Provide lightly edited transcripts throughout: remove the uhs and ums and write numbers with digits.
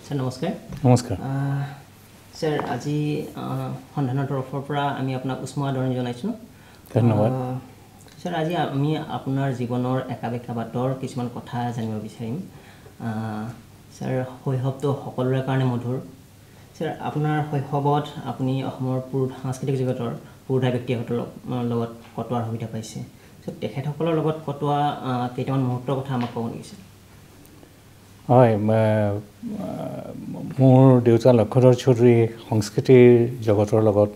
Sir নমস্কাৰ। নমস্কাৰ sir আজি সন্ধানৰ তৰফৰ পৰা আমি আপোনাক উষ্ম আদৰণি জনাইছোঁ। ধন্যবাদ। স্যাৰ আজি আমি আপোনাৰ জীৱনৰ একা বেকা বাটৰ কিছুমান কথা জানিব বিচাৰিম। স্যাৰ শৈশৱটো সকলোৰে কাৰণে মধুৰ। স্যাৰ আপোনাৰ শৈশৱত আপুনি অসমৰ সাংস্কৃতিক জগতৰ পুৰোধা ব্যক্তিসকলৰ লগত কটোৱাৰ সুবিধা পাইছে। তেখেতসকলৰ লগত কটোৱা কেইটামান মুহূৰ্তৰ কথা আমাক ক'ব নেকি? হয়, মোৰ দেউতা লক্ষ্যধৰ চৌধুৰী সংস্কৃতিৰ জগতৰ লগত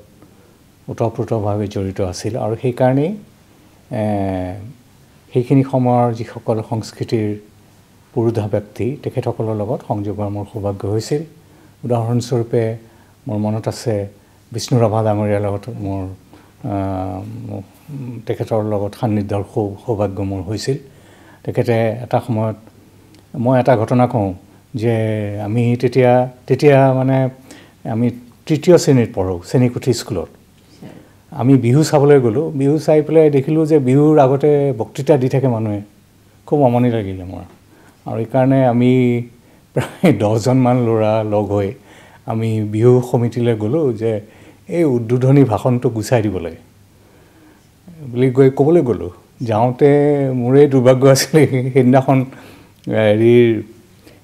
ওতঃপ্ৰোতভাৱে জড়িত আছিল আৰু সেইকাৰণেই সেইখিনি সময়ৰ যিসকল সংস্কৃতিৰ পুৰোধা ব্যক্তি তেখেতসকলৰ লগত সংযোগ হোৱাৰ মোৰ সৌভাগ্য হৈছিল। উদাহৰণস্বৰূপে মোৰ মনত আছে বিষ্ণু ৰাভা ডাঙৰীয়াৰ লগত মোৰ তেখেতৰ লগত সান্নিধ্যৰ সৌভাগ্য মোৰ হৈছিল। তেখেতে এটা সময়ত মই এটা ঘটনা কওঁ যে আমি তেতিয়া মানে আমি তৃতীয় শ্ৰেণীত পঢ়োঁ, শ্ৰেণীকোঠী স্কুলত। আমি বিহু চাবলৈ গ'লোঁ। বিহু চাই পেলাই দেখিলোঁ যে বিহুৰ আগতে বক্তৃতা দি থাকে মানুহে। খুব আমনি লাগিলে মোৰ আৰু সেইকাৰণে আমি প্ৰায় 10জনমান ল'ৰা লগ হৈ আমি বিহু সমিতিলৈ গ'লোঁ যে এই উদ্বোধনী ভাষণটো গুচাই দিব লাগে বুলি ক'বলৈ গ'লোঁ। যাওঁতে মোৰে দুৰ্ভাগ্য আছিলে সেইদিনাখন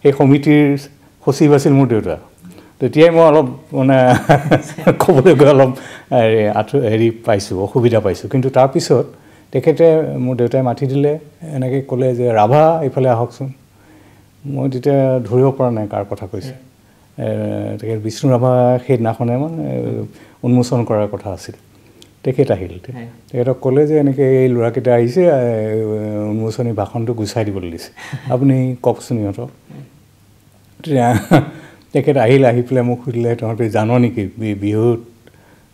সেই সমিতিৰ সচিব আছিল মোৰ দেউতা। তেতিয়াই মই অলপ মানে ক'বলৈ গৈ অলপ পাইছোঁ, অসুবিধা পাইছোঁ। কিন্তু তাৰপিছত তেখেতে মোৰ দেউতাই মাতি দিলে, এনেকৈ ক'লে যে ৰাভা এইফালে আহকচোন। মই তেতিয়া ধৰিব পৰা নাই কাৰ কথা কৈছে। তেখেত বিষ্ণু ৰাভা সেইদিনাখনে মানে উন্মোচন কৰাৰ কথা আছিল। তেখেত আহিল, তেখেতক ক'লে যে এনেকৈ এই ল'ৰাকেইটা আহিছে, উন্মোচনী ভাষণটো গুচাই দিবলৈ দিছে, আপুনি কওকচোন সিহঁতক। তেখেত আহি পেলাই মোক সুধিলে, তহঁতে জান নেকি বিহুত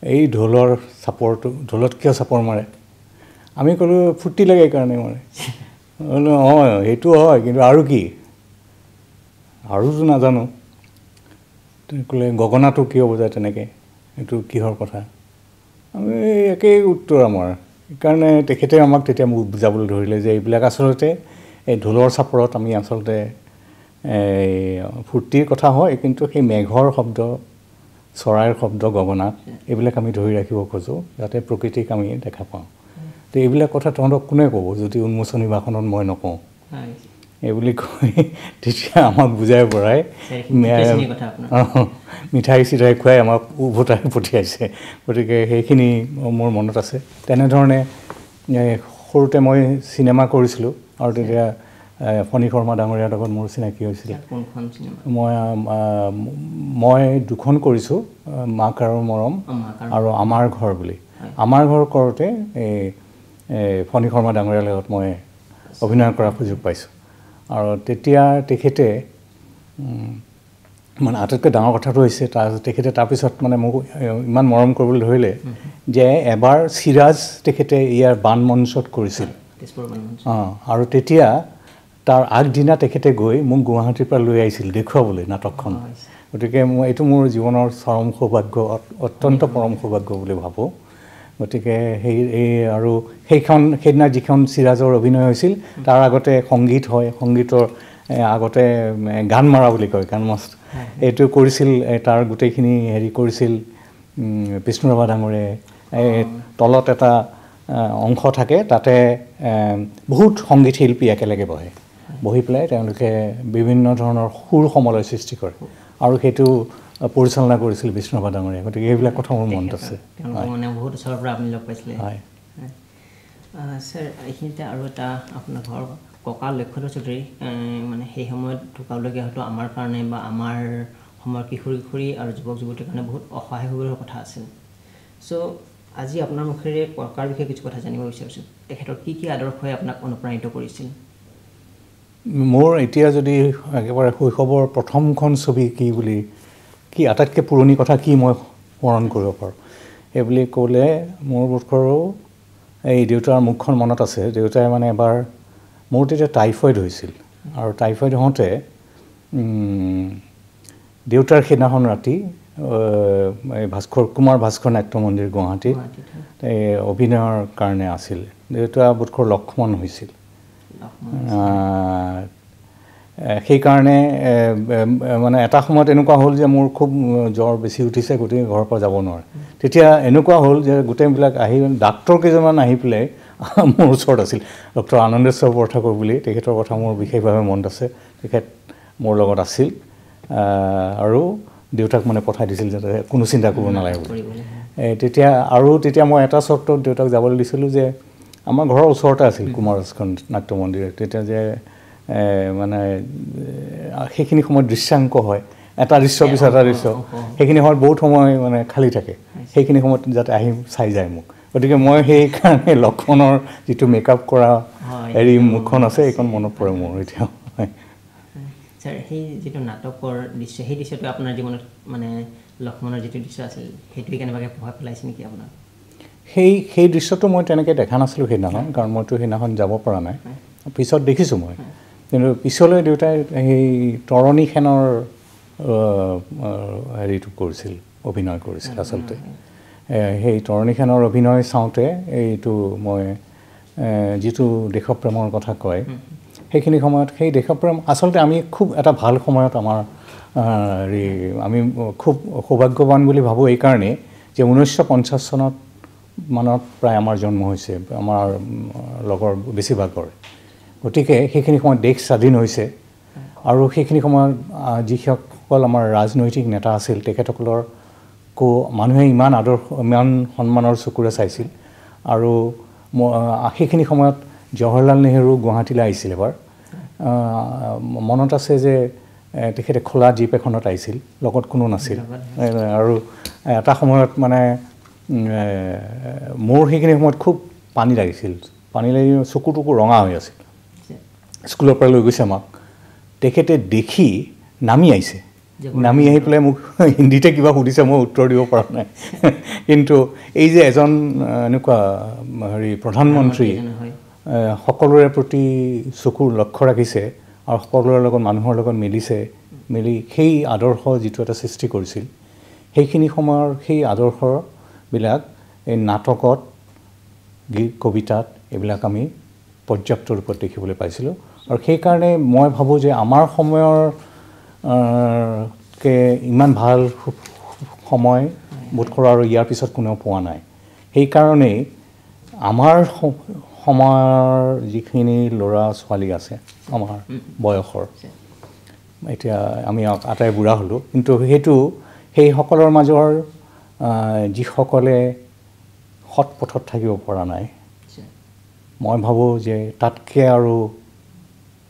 এই ঢোলৰ চাপৰটো, ঢোলত কিয় চাপৰ মাৰে? আমি ক'লোঁ ফূৰ্তি লাগে কাৰণে মাৰে। বোলো অঁ সেইটো হয়, কিন্তু আৰু কি? আৰুতো নাজানো। ক'লে গগনাটো কিয় বজায় তেনেকৈ, এইটো কিহৰ কথা? আমি একেই উত্তৰ আমাৰ। সেইকাৰণে তেখেতে আমাক তেতিয়া মোক বুজাবলৈ ধৰিলে যে এইবিলাক আচলতে এই ঢোলৰ চাপৰত আমি আচলতে ফূৰ্তিৰ কথা হয়, কিন্তু সেই মেঘৰ শব্দ, চৰাইৰ শব্দ, গগনাত এইবিলাক আমি ধৰি ৰাখিব খোজোঁ যাতে প্ৰকৃতিক আমি দেখা পাওঁ। তো এইবিলাক কথা তহঁতক কোনে ক'ব যদি উন্মোচনী ভাষণত মই নকওঁ? এইবুলি কৈ তেতিয়া আমাক বুজাই পৰাই মিঠাই চিঠাই খুৱাই আমাক উভতাই পঠিয়াইছে। গতিকে সেইখিনি মোৰ মনত আছে। তেনেধৰণে সৰুতে মই চিনেমা কৰিছিলোঁ আৰু তেতিয়া ফণী শৰ্মা ডাঙৰীয়াৰ লগত মোৰ চিনাকি হৈছিল। মই দুখন কৰিছোঁ, মাক আৰু মৰম আৰু আমাৰ ঘৰ বুলি। আমাৰ ঘৰ কৰোঁতে এই ফণী শৰ্মা ডাঙৰীয়াৰ লগত মই অভিনয় কৰাৰ সুযোগ পাইছোঁ। আৰু তেতিয়া তেখেতে মানে আটাইতকৈ ডাঙৰ কথাটো হৈছে তেখেতে তাৰপিছত মানে মোক ইমান মৰম কৰিবলৈ ধৰিলে যে এবাৰ চিৰাজ তেখেতে ইয়াৰ বান মঞ্চত কৰিছিল। আৰু তেতিয়া তাৰ আগদিনা তেখেতে গৈ মোক গুৱাহাটীৰ পৰা লৈ আহিছিল দেখুৱাবলৈ নাটকখন। গতিকে এইটো মোৰ জীৱনৰ চৰম সৌভাগ্য, অত্যন্ত পৰম সৌভাগ্য বুলি ভাবোঁ। গতিকে আৰু সেইদিনা যিখন চিৰাজৰ অভিনয় হৈছিল তাৰ আগতে সংগীত হয়, সংগীতৰ আগতে গান মাৰা বুলি কয়, গান মাষ্ট এইটো কৰিছিল। তাৰ গোটেইখিনি কৰিছিল বিষ্ণু ৰাভা ডাঙৰীয়াই। তলত এটা অংশ থাকে, তাতে বহুত সংগীত শিল্পী একেলগে বহি পেলাই তেওঁলোকে বিভিন্ন ধৰণৰ সুৰ সমলয় সৃষ্টি কৰে আৰু সেইটো পৰিচালনা কৰিছিল বিষ্ণু ৰাভা ডাঙৰীয়াই। গতিকে এইবিলাক কথা মোৰ মনত আছে। বহুত ওচৰৰ পৰা আপুনি লগ পাইছিলে। হয় ছাৰ, এইখিনিতে আৰু এটা আপোনাৰ ঘৰ ককা লক্ষ্যধৰ চৌধুৰী মানে সেই সময়ত ঢুকাবলগীয়া হয়তো আমাৰ কাৰণে বা আমাৰ সময়ৰ কিশোৰ কিশোৰী আৰু যুৱক যুৱতীৰ কাৰণে বহুত অসহায় হ'বৰ কথা আছিল। চ' আজি আপোনাৰ মুখেৰে ককাৰ বিষয়ে কিছু কথা জানিব বিচাৰিছোঁ। তেখেতৰ কি কি আদৰ্শই আপোনাক অনুপ্ৰাণিত কৰিছিল? মোৰ এতিয়া যদি একেবাৰে শৈশৱৰ প্ৰথমখন ছবি কি আটাইতকৈ পুৰণি কথা কি মই স্মৰণ কৰিব পাৰোঁ সেই বুলি ক'লে মোৰ বোধ কৰোঁ এই দেউতাৰ মুখখন মনত আছে। দেউতাই মানে এবাৰ মোৰ তেতিয়া টাইফইড হৈছিল আৰু টাইফইড হওঁতে দেউতাৰ সেইদিনাখন ৰাতি কুমাৰ ভাস্কৰ নাট্য মন্দিৰ গুৱাহাটীত অভিনয়ৰ কাৰণে আছিল। দেউতা বোধ কৰোঁ লক্ষ্মণ হৈছিল। সেইকাৰণে মানে এটা সময়ত এনেকুৱা হ'ল যে মোৰ খুব জ্বৰ বেছি উঠিছে, গতিকে ঘৰৰ পৰা যাব নোৱাৰে। তেতিয়া এনেকুৱা হ'ল যে গোটেইবিলাক আহি ডাক্তৰ কেইজনমান আহি পেলাই মোৰ ওচৰত আছিল। ডক্টৰ আনন্দেশ্বৰ বৰঠাকুৰ বুলি, তেখেতৰ কথা মোৰ বিশেষভাৱে মনত আছে। তেখেত মোৰ লগত আছিল আৰু দেউতাক মানে পঠাই দিছিল যাতে কোনো চিন্তা কৰিব নালাগে বুলি। তেতিয়া মই এটা চৰ্তত দেউতাক যাবলৈ দিছিলোঁ যে আমাৰ ঘৰৰ ওচৰতে আছিল কুমাৰস্কন নাট্য মন্দিৰ। তেতিয়া যে মানে সেইখিনি সময়ত দৃশ্যাংক হয়, এটা দৃশ্য পিছত এটা দৃশ্য, সেইখিনি সময়ত বহুত সময় মানে খালী থাকে, সেইখিনি সময়ত যাতে আহি চাই যায় মোক। গতিকে মই সেইকাৰণে লক্ষ্মণৰ যিটো মেকআপ কৰা হেৰি মুখখন আছে এইখন মনত পৰে মোৰ এতিয়াও। ছাৰ, সেই যিটো নাটকৰ দৃশ্য, সেই দৃশ্যটো আপোনাৰ জীৱনত মানে লক্ষ্মণৰ যিটো দৃশ্য আছিল সেইটোৱে কেনেবাকৈ প্ৰভাৱ পেলাইছে নেকি আপোনাৰ? সেই দৃশ্যটো মই তেনেকৈ দেখা নাছিলোঁ সেইদিনাখন, কাৰণ মইতো সেইদিনাখন যাব পৰা নাই। পিছত দেখিছোঁ মই, কিন্তু পিছলৈ দেউতাই সেই তৰণী সেনৰ হেৰিটো কৰিছিল, অভিনয় কৰিছিল আচলতে। সেই তৰণী সেনৰ অভিনয় চাওঁতে এইটো মই যিটো দেশপ্ৰেমৰ কথা কয়, সেইখিনি সময়ত সেই দেশপ্ৰেম আচলতে আমি খুব এটা ভাল সময়ত আমাৰ আমি খুব সৌভাগ্যৱান বুলি ভাবোঁ এইকাৰণেই যে 1950 চনত মানত প্ৰায় আমাৰ জন্ম হৈছে, আমাৰ লগৰ বেছিভাগৰ। গতিকে সেইখিনি সময়ত দেশ স্বাধীন হৈছে আৰু সেইখিনি সময়ত যিসকল আমাৰ ৰাজনৈতিক নেতা আছিল তেখেতসকলকো মানুহে ইমান সন্মানৰ চকুৰে চাইছিল। আৰু সেইখিনি সময়ত জৱাহৰলাল নেহৰু গুৱাহাটীলৈ আহিছিল এবাৰ। মনত আছে যে তেখেতে খোলা জীপ এখনত আহিছিল, লগত কোনো নাছিল। আৰু এটা সময়ত মানে মোৰ সেইখিনি সময়ত খুব পানী লাগিছিল, পানী লাগি চকু ৰঙা হৈ আছিল। স্কুলৰ পৰা লৈ গৈছে আমাক, তেখেতে দেখি নামি আহিছে, নামি আহি পেলাই মোক হিন্দীতে কিবা সুধিছে, মই উত্তৰ দিব পৰা নাই। কিন্তু এই যে এজন এনেকুৱা প্ৰধানমন্ত্ৰী সকলোৰে প্ৰতি চকুৰ লক্ষ্য ৰাখিছে আৰু সকলোৰে লগত মানুহৰ লগত মিলি সেই আদৰ্শ যিটো এটা সৃষ্টি কৰিছিল, সেইখিনি সময়ৰ সেই আদৰ্শবিলাক এই নাটকত, গীত, কবিতাত এইবিলাক আমি পৰ্যাপ্ত ৰূপত দেখিবলৈ পাইছিলোঁ। আৰু সেইকাৰণে মই ভাবোঁ যে আমাৰ সময়ৰ ইমান ভাল সময় বোধকৰোঁ আৰু ইয়াৰ পিছত কোনেও পোৱা নাই। সেইকাৰণেই আমাৰ সময়ৰ যিখিনি ল'ৰা ছোৱালী আছে আমাৰ বয়সৰ, এতিয়া আমি আটাই বুঢ়া হ'লোঁ, কিন্তু সেইসকলৰ মাজৰ যিসকলে সৎ পথত থাকিব পৰা নাই, মই ভাবোঁ যে তাতকৈ আৰু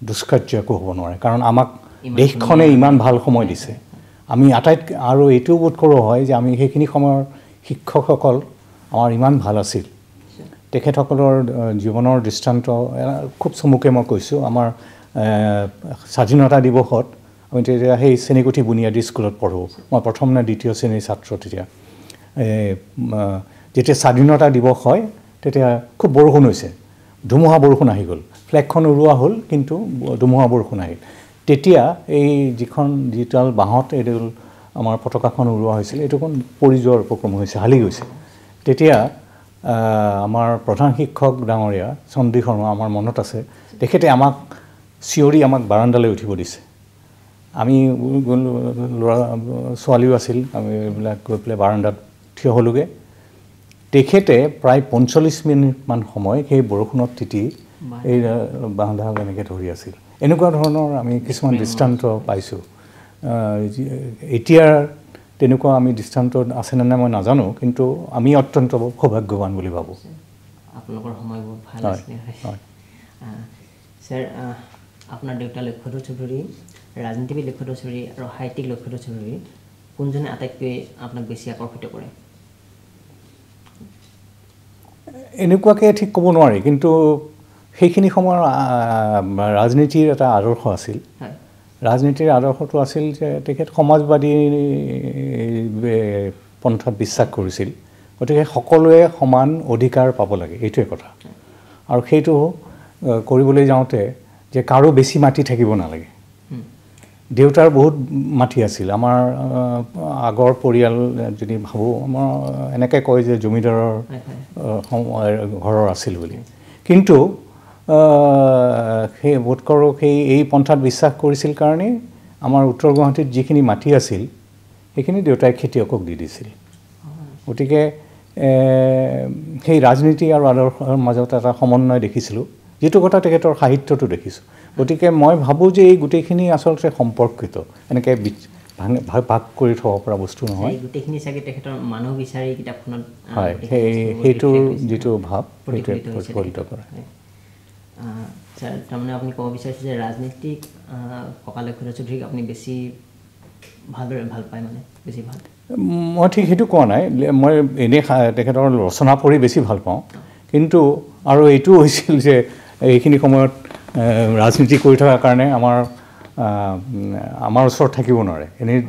দুষ্কাৰ্য একো হ'ব নোৱাৰে। কাৰণ আমাক দেশখনে ইমান ভাল সময় দিছে, আমি আটাইতকৈ আৰু এইটোও বোধ কৰোঁ হয় যে আমি সেইখিনি সময়ৰ শিক্ষকসকল আমাৰ ইমান ভাল আছিল। তেখেতসকলৰ জীৱনৰ দৃষ্টান্ত খুব চমুকে মই কৈছোঁ। আমাৰ স্বাধীনতা দিৱসত আমি তেতিয়া সেই চেনীকুঠি বুনিয়াদী স্কুলত পঢ়োঁ, মই প্ৰথম নে দ্বিতীয় শ্ৰেণীৰ ছাত্ৰ। যেতিয়া স্বাধীনতা দিৱস হয় তেতিয়া খুব বৰষুণ হৈছে, ধুমুহা বৰষুণ আহি গ'ল, ফ্লেগখন উৰুৱা হ'ল কিন্তু ধুমুহা বৰষুণ আহিল। তেতিয়া এই যিডাল বাঁহত এইডাল আমাৰ পতাকাখন উৰুৱা হৈছিল, এইটোখন পৰি যোৱাৰ উপক্ৰম হৈছে, হালি গৈছে। তেতিয়া আমাৰ প্ৰধান শিক্ষক ডাঙৰীয়া চন্দ্ৰী শৰ্মা, আমাৰ মনত আছে, তেখেতে আমাক চিঞৰি আমাক বাৰাণ্ডালৈ উঠিব দিছে। আমি ল'ৰা ছোৱালীও আছিল, আমি এইবিলাক গৈ পেলাই বাৰাণ্ডাত থিয় হ'লোগৈ। তেখেতে প্ৰায় 45 মিনিটমান সময় সেই বৰষুণত তিতি এই বাঁহডাল এনেকৈ ধৰি আছিল। এনেকুৱা ধৰণৰ আমি কিছুমান দৃষ্টান্ত পাইছোঁ। এতিয়া তেনেকুৱা আমি দৃষ্টান্ত আছেনে নাই মই নাজানো, কিন্তু আমি অত্যন্ত সৌভাগ্যৱান বুলি ভাবোঁ। আপোনালোকৰ সময় বহুত ভাল আছিলে। ছাৰ, আপোনাৰ দেউতা লক্ষ্যধৰ চৌধুৰী, ৰাজনীতিবিদ লক্ষ্যধৰ চৌধুৰী আৰু সাহিত্যিক লক্ষ্যধৰ চৌধুৰী, কোনজনে আটাইতকৈ আপোনাক বেছি আকৰ্ষিত কৰে? এনেকুৱাকৈ ঠিক ক'ব নোৱাৰি, কিন্তু সেইখিনি সময়ৰ ৰাজনীতিৰ এটা আদৰ্শ আছিল। ৰাজনীতিৰ আদৰ্শটো আছিল যে তেখেত সমাজবাদী পন্থাত বিশ্বাস কৰিছিল। গতিকে সকলোৱে সমান অধিকাৰ পাব লাগে, এইটোৱে কথা। আৰু সেইটো কৰিবলৈ যাওঁতে যে কাৰো বেছি মাটি থাকিব নালাগে। দেউতাৰ বহুত মাটি আছিল। আমাৰ আগৰ পৰিয়াল যদি ভাবোঁ, আমাৰ এনেকৈ কয় যে জমিদাৰৰ ঘৰৰ আছিল বুলি, কিন্তু সেই বোধকৰোঁ এই পন্থাত বিশ্বাস কৰিছিল কাৰণেই আমাৰ উত্তৰ গুৱাহাটীত যিখিনি মাটি আছিল সেইখিনি দেউতাই খেতিয়কক দি দিছিল গতিকে সেই ৰাজনীতি আৰু আদৰ্শৰ মাজত এটা সমন্বয় দেখিছিলোঁ যেটো কথা তেখেতৰ সাহিত্যটো দেখিছোঁ গতিকে মই ভাবোঁ যে এই গোটেইখিনি আচলতে সম্পৰ্কিত এনেকৈ ভাগ কৰি থ'ব পৰা বস্তু নহয় গোটেইখিনি চাগে তেখেতৰ মানুহ বিচাৰি কিতাপখনত হয় সেইটো যিটো ভাৱ সেইটোৱে প্ৰতিফলিত কৰে স্যাৰ তাৰমানে আপুনি ক'ব বিচাৰিছে যে ৰাজনীতিক ককা লক্ষ্মীধৰ চৌধুৰীক আপুনি বেছি ভালদৰে ভাল পায় মানে বেছি ভাল মই ঠিক সেইটো কোৱা নাই মই এনেই তেখেতৰ ৰচনা পঢ়ি বেছি ভাল পাওঁ কিন্তু আৰু এইটো হৈছিল যে এইখিনি সময়ত ৰাজনীতি কৰি থকাৰ কাৰণে আমাৰ ওচৰত থাকিব নোৱাৰে এনেই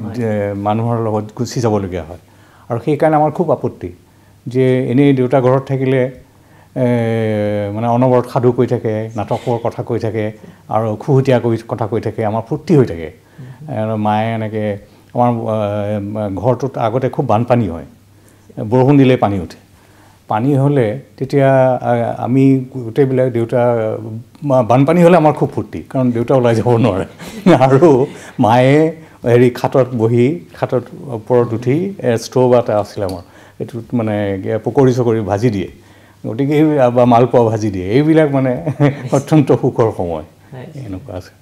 মানুহৰ লগত গুচি যাবলগীয়া হয় আৰু সেইকাৰণে আমাৰ খুব আপত্তি যে এনেই দেউতা ঘৰত থাকিলে মানে অনবৰত সাধু কৈ থাকে নাটকৰ কথা কৈ থাকে আৰু খুহুতীয়া কথা কৈ থাকে আমাৰ ফূৰ্তি হৈ থাকে আৰু মায়ে এনেকৈ আমাৰ ঘৰটোত আগতে খুব বানপানী হয় বৰষুণ দিলে পানী উঠে পানী হ'লে তেতিয়া আমি গোটেইবিলাক দেউতা বানপানী হ'লে আমাৰ খুব ফূৰ্তি কাৰণ দেউতা ওলাই যাব নোৱাৰে আৰু মায়ে খাটত বহি খাটত ওপৰত উঠি ষ্ট'ভ এটা আছিল আমাৰ এইটোত মানে পকৰি চকৰি ভাজি দিয়ে গতিকে বা মালপোৱা ভাজি দিয়ে এইবিলাক মানে অত্যন্ত সুখৰ সময় এনেকুৱা আছে